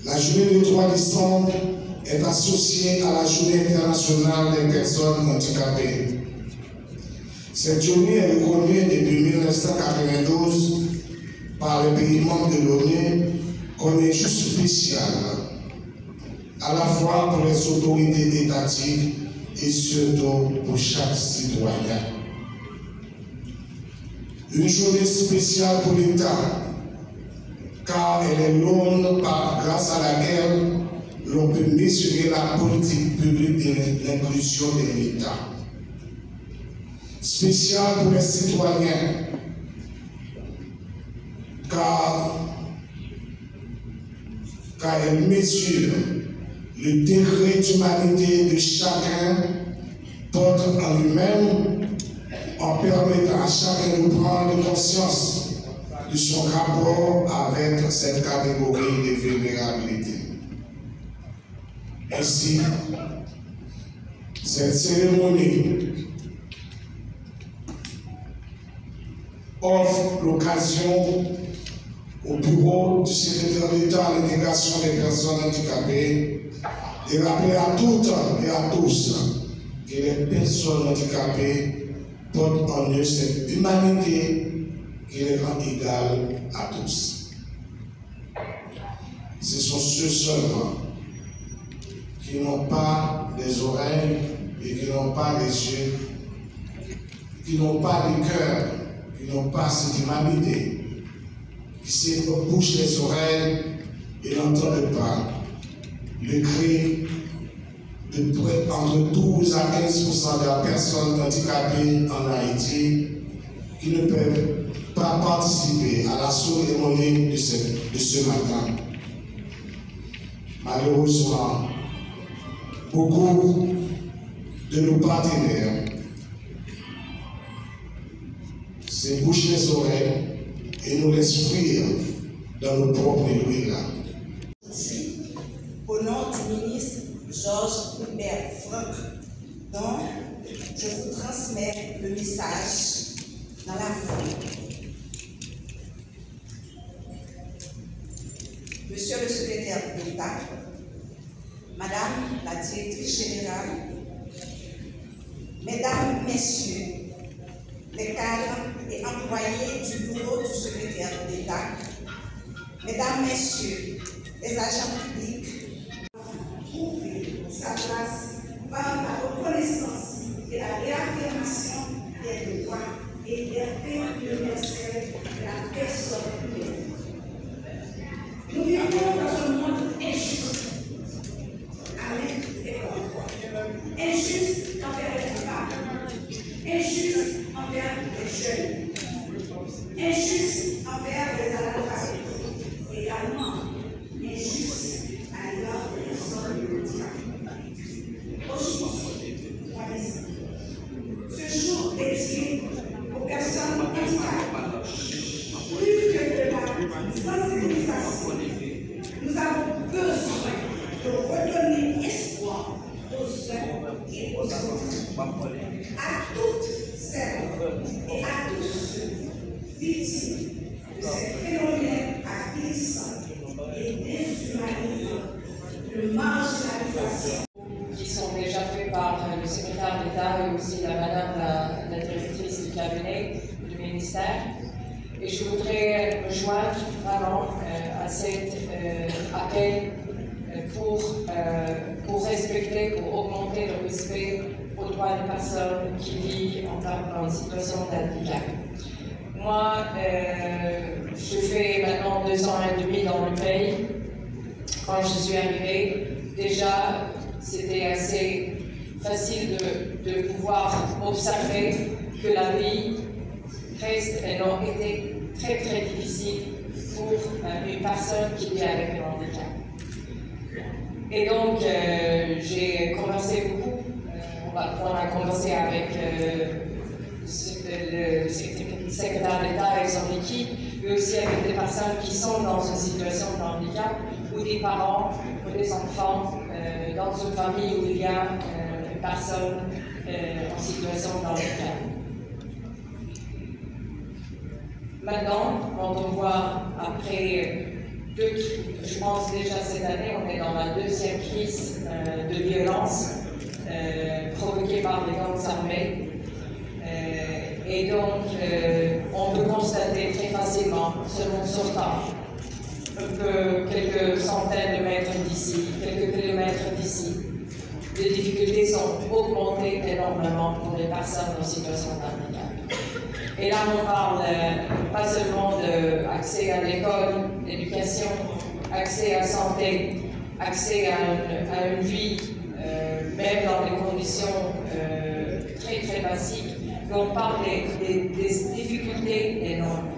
La journée du 3 décembre est associée à la Journée internationale des personnes handicapées. Cette journée est reconnue depuis 1992 par les pays membres de l'ONU comme un jour spécial, à la fois pour les autorités étatiques et surtout pour chaque citoyen. Une journée spéciale pour l'État, car elle est l'aune grâce à laquelle l'on peut mesurer la politique publique de l'inclusion de l'État. Spéciale pour les citoyens, car elle mesure le degré d'humanité de chacun, porte en lui-même, en permettant à chacun de prendre conscience de son rapport avec cette catégorie de vulnérabilité. Ainsi, cette cérémonie offre l'occasion au bureau du secrétaire d'État à l'intégration des personnes handicapées de rappeler à toutes et à tous que les personnes handicapées portent en eux cette humanité qui les rend égales à tous. Ce sont ceux seulement qui n'ont pas les oreilles et qui n'ont pas les yeux, qui n'ont pas le cœur, qui n'ont pas cette humanité, qui se bouchent les oreilles et n'entendent pas le cri de près entre 12 à 15% des personnes handicapées en Haïti qui ne peuvent pas participer à la cérémonie de ce matin. Malheureusement, beaucoup de nos partenaires se bouchent les oreilles et nous laissent fuir dans nos propres ruines. Au nom du ministre Georges Hubert Franck, dont je vous transmets le message dans la foule. Monsieur le secrétaire d'État, Madame la directrice générale, Mesdames, Messieurs, les cadres et employés du bureau du secrétaire d'État, Mesdames, Messieurs, les agents publics, trouver sa place par la reconnaissance et la réaffirmation des droits et libertés universelles de la personne humaine. Nous vivons dans un monde injuste, avec et contre. Injuste envers les femmes, injuste envers les jeunes, injuste envers les analphabètes, également injuste à l'égard des personnes handicapées. Aujourd'hui, ce jour dédié aux personnes handicapées, plus que de la sensibilisation, nous avons besoin de redonner espoir aux uns et aux autres, à toutes celles et à tous ceux victimes de ces phénomènes agressants et déshumanisants de marginalisation. Qui sont déjà faits par le secrétaire d'État et aussi madame la directrice du cabinet du ministère. Et je voudrais me joindre vraiment à cet appel pour respecter, pour augmenter le respect aux droits des personnes qui vivent en situation d'handicap. Moi, je fais maintenant 2 ans et demi dans le pays. Quand je suis arrivée, déjà, c'était assez facile de pouvoir observer que la vie reste et a été très très difficile pour une personne qui vit avec un handicap. Et donc, j'ai conversé beaucoup. On a conversé avec le secrétaire d'État et son équipe, mais aussi avec des personnes qui sont dans une situation de handicap, ou des parents, ou des enfants, dans une famille où il y a une personne en situation de handicap. Maintenant, quand on voit après je pense déjà cette année, on est dans la deuxième crise de violence provoquée par les gangs armés. Et donc, on peut constater très facilement, selon sortant, quelques centaines de mètres d'ici, quelques kilomètres d'ici, les difficultés sont augmentées énormément pour les personnes en situation de handicap. Et là, on parle pas seulement d'accès à l'école, l'éducation, accès à la santé, accès à une vie, même dans des conditions très très basiques. On parle des difficultés énormes.